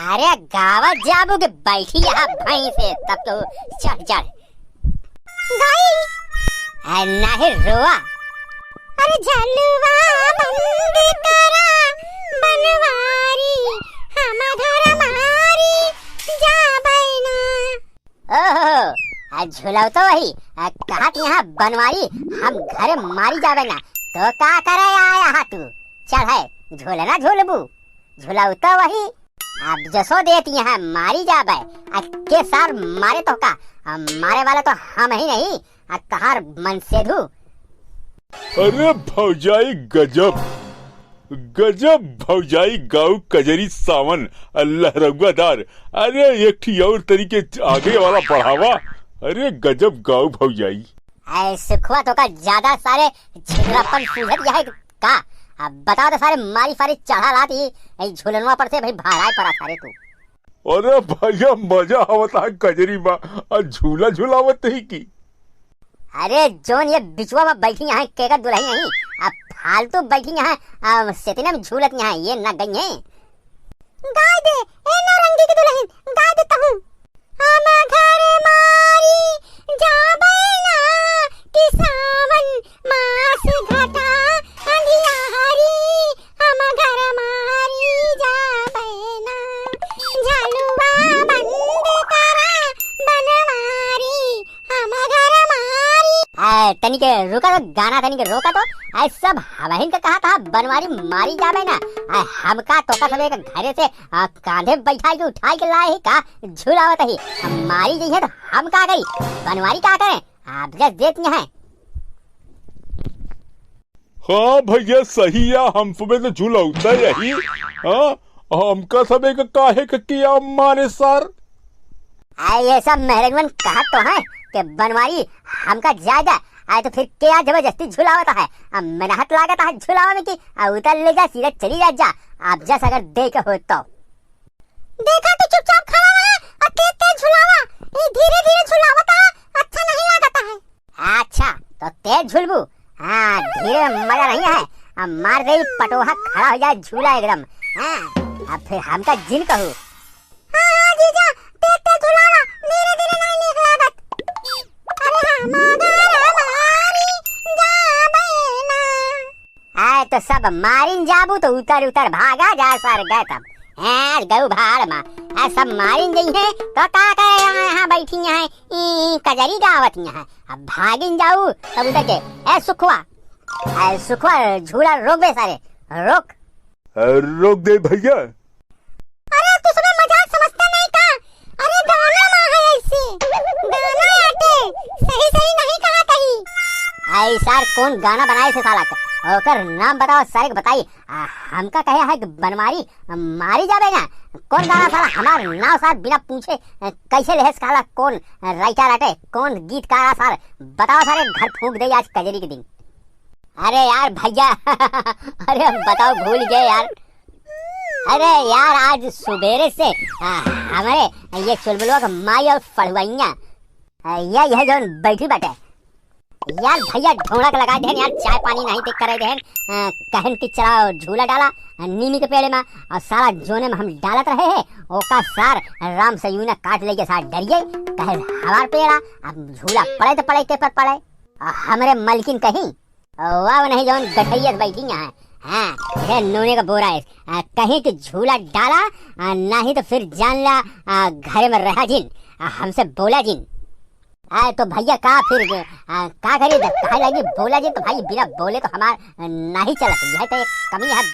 अरे गावा जाबू के बैठी यहाँ भई से तब तो चढ़ चढ़ गाई नहीं रोआ। अरे झलुआ बंद करा बनवारी हम घर मारी जा बैना। ओहो झुलाओ तो वही कहा कि यहाँ बनवारी हम घर मारी जावे ना तो का करे आया हा तू। चल है झूले ना झूलबू झुलाओ तो वही अब जसो देती है मारी जावे के सार मारे तो का मारे वाला तो हम ही नहीं कहार मन से धू। अरे भौजाई गजब गजब भौजाई गाँव कजरी सावन अल्लाह रघुदार। अरे एक ठी और तरीके आगे वाला बढ़ावा। अरे गजब गाँव भौजाई। सुखवा तो का ज्यादा सारे छिगरापन सूझत है का। अब बताओ तो सारे मारी फारी चढ़ा लाती झूलनवा पर से भाई भाराए पड़ा सारे तू। अरे भैया मजा आवता है कजरी में और झूला झूलावत ही की। अरे जोन ये बिचवा में बैठी यहाँ केकर दुल्हन नहीं अब फालतू बैठी यहाँ सेतना में झूलत यहाँ ये न गई है। गाय दे ए नारंगी की दुल्हन गाय देता हूँ। हम घर मारी जा बैना कि सावन मास घटा अंधियारी हम घर मारी जा बैना झलुआ बंद करा बनवारी हम घर मारी। तनिक रुका तो गाना तनिक रोका तो सब हवाहिन का कहा था बनवारी मारी जावे ना हमका टोका सबे के घरे से कांधे बैठाई के उठाई के लाए ही का झुलावत ही मारी गई है तो हम का गई बनवारी का करें आप जस देती हैं। हाँ भैया सही है हम सुबह तो झूलाउता यही। हाँ हमका सबे का काहे का किया मारे सर। ये सब मेहरगन कहा तो है कि बनवारी हमका जायदा आए तो फिर क्या जबरदस्ती झुलावता है अब मेहनत लागत है झुलावा में की उतर ले जा सीधा चली जा आप जैसा अगर देख हो तो। देखा तो चुपचाप खड़ा रहा और तेज तेज झुलावा ये धीरे धीरे झुलावता अच्छा नहीं लगता है। अच्छा तो तेज झुलबू हाँ धीरे मजा नहीं है अब मार दे पटोहा खड़ा हो जाए झूला एकदम। हाँ अब फिर हमका जिन कहू। हाँ जीजा तेज तेज झुलावा धीरे धीरे नहीं निक लागत। अरे हम घर मारी जा बैना। आए तो सब मारिन जाबू तो उतर उतर भागा जा सर गए तब गऊ भाड़ में सब मारिन गई है तो का करे यहाँ बैठी है कजरी गावत है अब भागिन जाऊ तब उतर के सुखवा झूला रोक बे सारे रोक दे भैया। अरे तू सुबह मजाक समझता नहीं था। अरे गाना ना है ऐसे गाना आते सही सही नहीं कहा कहीं। ऐसा कौन गाना बनाए से साला ओकर नाम बताओ सारे बताई हमका कहे है बनवारी मारी जावे ना कौन गाना साला हमार नाव सार बिना पूछे कैसे लेस काला कौन राइटर आटे कौन गीतकार सार बताओ सारे घर फूंक दे आज कजरी के दिन। अरे यार भैया अरे बताओ भूल गए यार। अरे यार आज सुबेरे से हमारे ये चुलबुलवा का माई और फड़ुआइया यह जो बैठी बैठे यार भैया ढोलक लगा दे यार चाय पानी नहीं देख करे देन कहन की चला झूला डाला नीमी के पेड़ में और सारा जोने में हम डालत रहे हैं ओका सार राम से यूं काट ले के सार डरिए कहे हमार पेड़ा अब झूला पड़े तो पड़े के पर पड़े हमरे मलकिन कहीं वाह नहीं जौन गठैया बैठी यहाँ हाँ नूने का बोरा है कहीं कि झूला डाला नहीं तो फिर जान ला घर में रहा जिन हमसे बोला जिन तो भैया का फिर का करिए कहा लगी बोला जी तो भाई बिना बोले तो हमार नहीं चलत यह तो एक कमी है।